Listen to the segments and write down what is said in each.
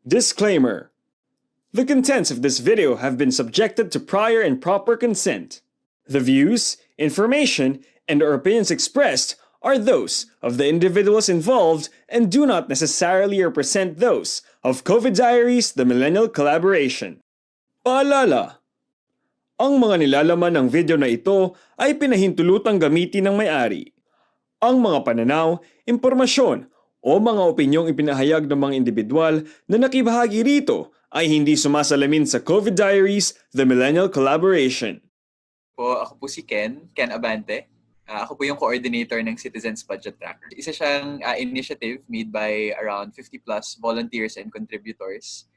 Disclaimer. The contents of this video have been subjected to prior and proper consent. The views, information, and or opinions expressed are those of the individuals involved and do not necessarily represent those of COVID Diaries, the Millennial Collaboration. Paalala! Ang mga nilalaman ng video na ito ay pinahintulutang gamitin ng may-ari. Ang mga pananaw, impormasyon, o mga opinyong ipinahayag ng mga individual na nakibahagi rito ay hindi sumasalamin sa COVID Diaries, the Millennial Collaboration. Ako po si 𝐾𝑒𝑛 Abante. Ako po yung coordinator ng Citizens Budget Tracker. Isa siyang initiative made by around 50 plus volunteers and contributors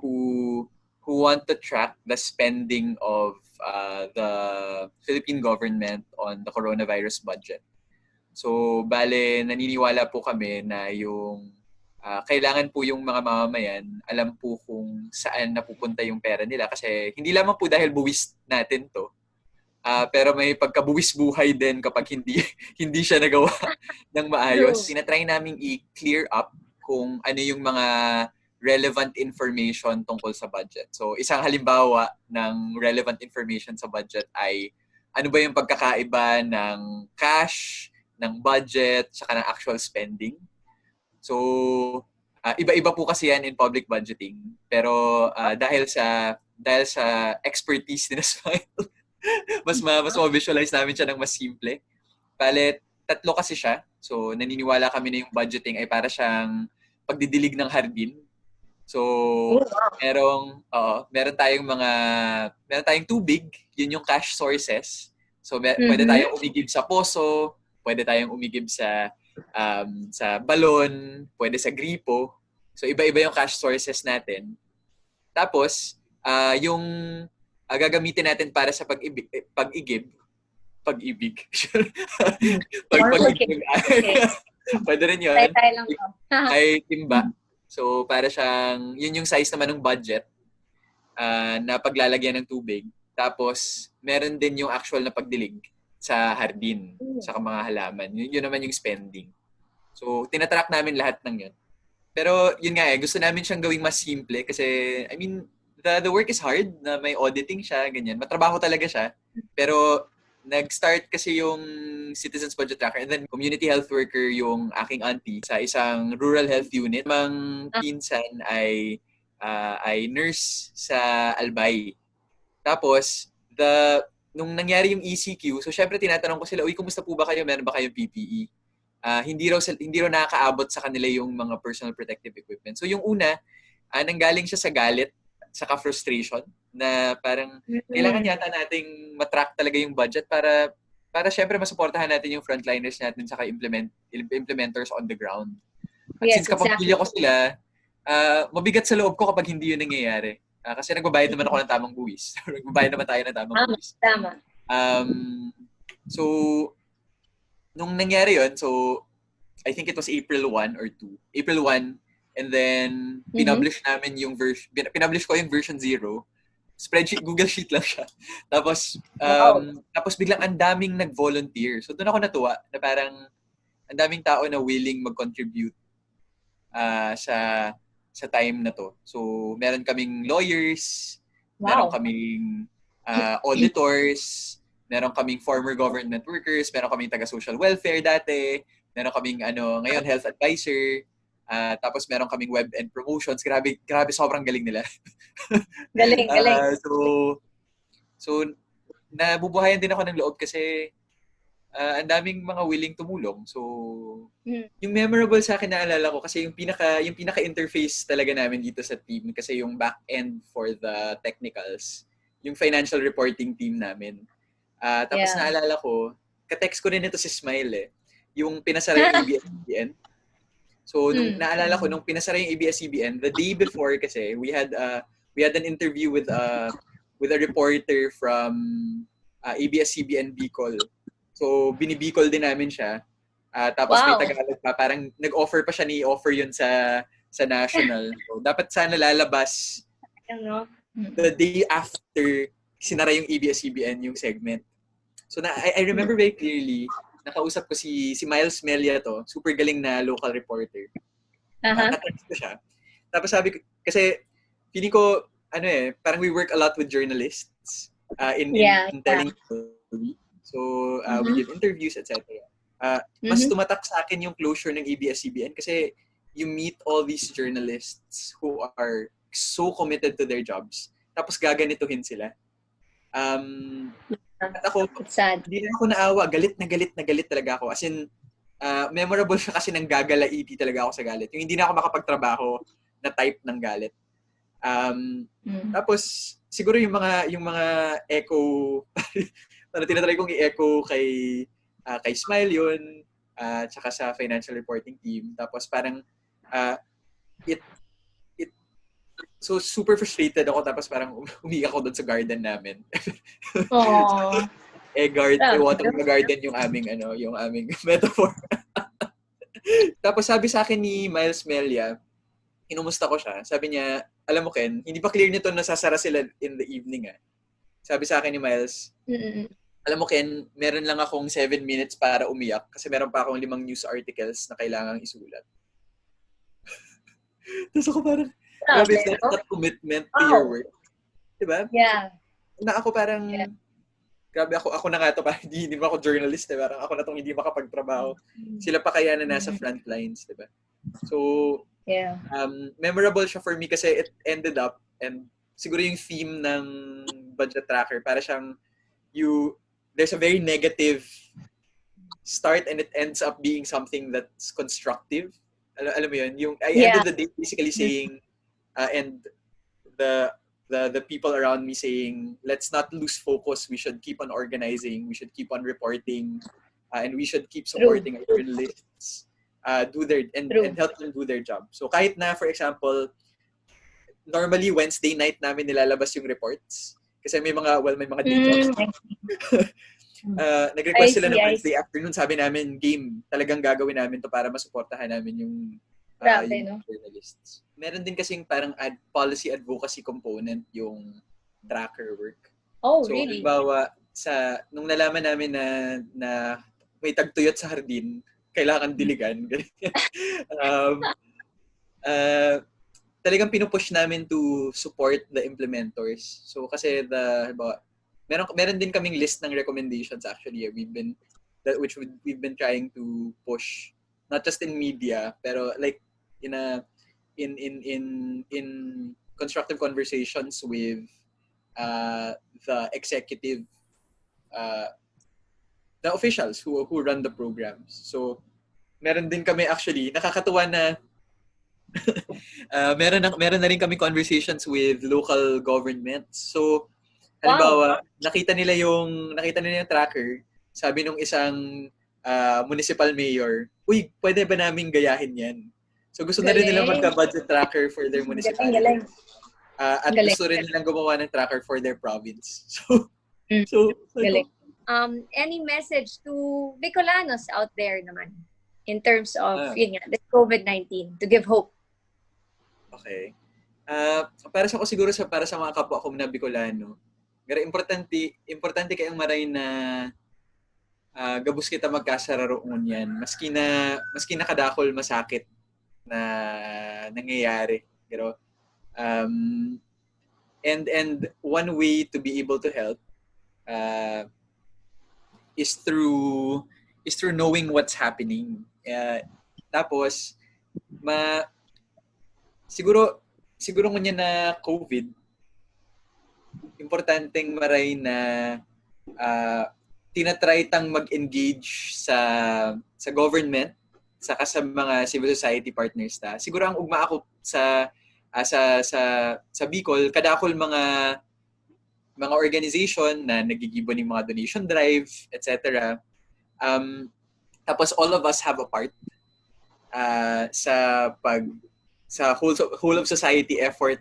who want to track the spending of the Philippine government on the coronavirus budget. So, bale, naniniwala po kami na yung kailangan po yung mga mamamayan alam po kung saan napupunta yung pera nila kasi hindi lamang po dahil buwis natin to, pero may pagkabuwis buhay din kapag hindi siya nagawa ng maayos. Tinatry naming i-clear up kung ano yung mga relevant information tungkol sa budget. So, isang halimbawa ng relevant information sa budget ay ano ba yung pagkakaiba ng cash, ng budget, saka ng actual spending. So, iba-iba po kasi yan in public budgeting. Pero dahil sa expertise ni Smile, mas ma-visualize namin siya ng mas simple. Bale, 3 kasi siya. So, naniniwala kami na yung budgeting ay para siyang pagdidilig ng hardin. So, meron tayong tubig, yun yung cash sources. So, pwede tayong umigib sa poso, pwede tayong umigib sa balon, pwede sa gripo. So, iba-iba yung cash sources natin. Tapos, yung gagamitin natin para sa pag-ibig. Pwede rin yun. Ay timba. So, para siyang, yun yung size naman ng budget na paglalagyan ng tubig. Tapos, meron din yung actual na pagdilig sa hardin, sa mga halaman. Yun naman yung spending. So, tinatrack namin lahat ng yun. Pero, yun nga gusto namin siyang gawing mas simple kasi, I mean, the work is hard na may auditing siya, ganyan. Matrabaho talaga siya. Pero, nag-start kasi yung Citizens Budget Tracker and then community health worker yung aking auntie sa isang rural health unit. Mang pinsan ay nurse sa Albay. Tapos, nung nangyari yung ECQ, so syempre tinatanong ko sila, uy, kumusta po ba kayo? Meron ba kayong PPE? Hindi raw nakakaabot sa kanila yung mga personal protective equipment. So yung una, nanggaling siya sa galit, saka frustration, na parang kailangan yata nating matrack talaga yung budget para syempre masuportahan natin yung frontliners natin saka implementers on the ground. At since kapamilya ko sila, mabigat sa loob ko kapag hindi yun nangyayari. Kasi nagbabayad naman ako ng tamang buwis. Nagbabayad naman tayo ng tamang buwis. Tama. So, nung nangyari yun, so, I think it was April 1 or 2. April 1, and then, pinublish namin yung pinublish ko yung version 0. Spreadsheet, Google Sheet lang siya. Tapos, tapos biglang ang daming nag-volunteer. So, doon ako natuwa na parang ang daming tao na willing mag-contribute sa time na to. So, meron kaming lawyers, meron kaming auditors, meron kaming former government workers, meron kaming taga-social welfare dati, meron kaming ngayon health advisor, tapos meron kaming web and promotions. Grabe, sobrang galing nila. Galing. So, nabubuhayan din ako ng loob kasi ang daming mga willing tumulong. So, yung memorable sa akin naalala ko kasi yung pinaka-interface talaga namin dito sa team kasi yung back-end for the technicals, yung financial reporting team namin. Tapos naalala ko, ka-text ko rin ito si Smile yung pinasara yung ABS-CBN. So, naalala ko, nung pinasara yung ABS-CBN, the day before kasi, we had an interview with a reporter from ABS-CBN Bicol. So, binibicol din namin siya. Tapos may Tagalog pa. Parang nag-offer pa siya ni-offer yun sa national. So, dapat sana lalabas the day after sinara yung ABS-CBN yung segment. So, I remember very clearly, nakausap ko si Miles Melia to. Super galing na local reporter. Nakatext ko siya. Tapos sabi ko, kasi feeling ko, parang we work a lot with journalists in telling story. So, we give interviews, etc. Mas tumatak sa akin yung closure ng ABS-CBN kasi you meet all these journalists who are so committed to their jobs. Tapos gaganituhin sila. At ako, hindi na ako naawa. Galit na galit talaga ako. As in, memorable siya kasi nang gagalaiti talaga ako sa galit. Yung hindi na ako makapagtrabaho na type ng galit. Tapos, siguro yung mga echo, tinatry kong i-echo kay Smile yun, tsaka sa financial reporting team. Tapos parang, so super frustrated ako, tapos parang umiyak ako doon sa garden namin. Water garden yung aming metaphor. Tapos sabi sa akin ni Miles Melia, inumusta ko siya. Sabi niya, alam mo Ken, hindi pa clear nito nasasara sila in the evening . Sabi sa akin ni Miles, alam mo Ken, meron lang akong 7 minutes para umiyak kasi meron pa akong 5 news articles na kailangang isulat. Tapos ako parang, grabe, that's not commitment to your work. Diba? Yeah. Na ako parang, grabe ako na nga ito, parang hindi ba ako journalist, diba? Parang ako na itong hindi makapagtrabaho. Sila pa kaya na nasa front lines, diba? So, memorable siya for me kasi it ended up, and siguro yung theme ng budget tracker, para siyang there's a very negative start and it ends up being something that's constructive. Alam mo yun? Yung, I ended the day basically saying, and the people around me saying, let's not lose focus. We should keep on organizing. We should keep on reporting. And we should keep supporting our journalists. And help them do their job. So kahit na, for example, normally Wednesday night namin nilalabas yung reports. Kasi may mga day jobs. Nag-request sila ng Wednesday afternoon. Sabi namin, game, talagang gagawin namin to para masuportahan namin yung journalists. Meron din kasing parang policy advocacy component yung tracker work. So, really? Halimbawa, nung nalaman namin na may tagtuyot sa hardin, kailangan diligan. Talagang pinupush namin to support the implementors. So kasi meron din kaming list ng recommendations actually. We've been trying to push, not just in media, pero like in constructive conversations with the executive, the officials who run the programs. So meron din kami actually, nakakatuwa na meron na rin kami conversations with local governments. So halimbawa, nakita nila yung tracker, sabi nung isang municipal mayor, uy, pwede ba naming gayahin yan? So gusto na rin nila magka-budget tracker for their municipality. At gusto rin nilang gumawa ng tracker for their province. So any message to Bicolanos out there naman in terms of the COVID-19 to give hope? Okay. Para sa mga kapwa ko na Bicolano, importante kayong maray na gabus kita magkasararoon yan. Maski na kadakol masakit na nangyayari. Pero, and one way to be able to help is through knowing what's happening. Tapos, siguro ngunya na COVID, importanteng maray na tinatry tang mag-engage sa government, saka sa mga civil society partners ta. Siguro ang ugma ako sa Bicol, kadakol mga organization na nagigibo ng mga donation drive, etc. Tapos all of us have a part sa whole of society effort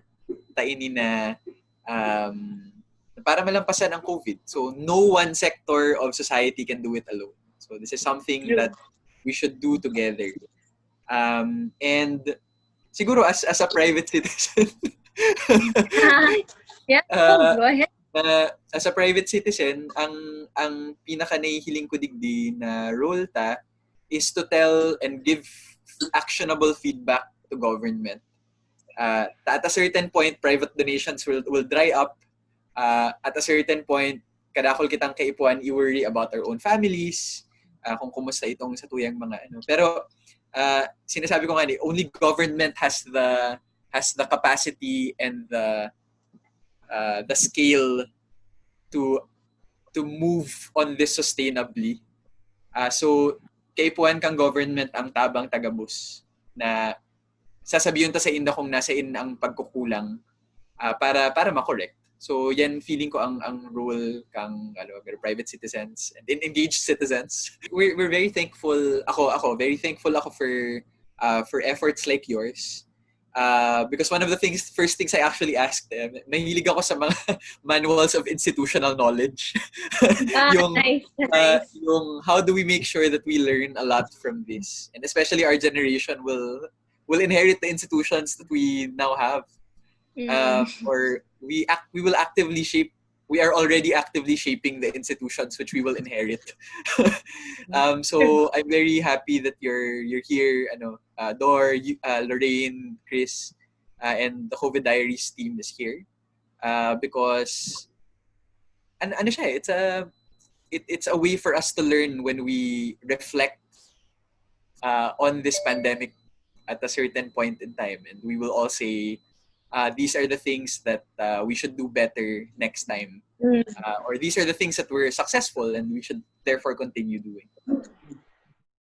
taini na para malampasan ang COVID. So no one sector of society can do it alone. So this is something that we should do together. And siguro as a private citizen, go ahead. As a private citizen, ang pinaka nahihiling ko digdi na role ta is to tell and give actionable feedback to government. At a certain point, private donations will dry up. At a certain point, kadakol kitang kaipuan, i-worry about our own families, kung kumusta itong sa tuyang mga ano. Pero sinasabi ko nga only government has the capacity and the scale to move on this sustainably. So kaipuan kang government ang tabang tagabus na sasabihin ta sa inda kung nasa in ang pagkukulang para ma-correct. So yan feeling ko ang role kang private citizens and engaged citizens. We're very thankful. Ako very thankful ako for efforts like yours. Because one of the first things I actually asked them, mahilig ako sa mga manuals of institutional knowledge. Nice. Yung how do we make sure that we learn a lot from this, and especially our generation will inherit the institutions that we now have, or we will actively shape. We are already actively shaping the institutions which we will inherit. So I'm very happy that you're here. Dor, Lorraine, Chris, and the COVID Diaries team is here because it's a way for us to learn when we reflect on this pandemic at a certain point in time, and we will all say these are the things that we should do better next time, or these are the things that were successful and we should therefore continue doing.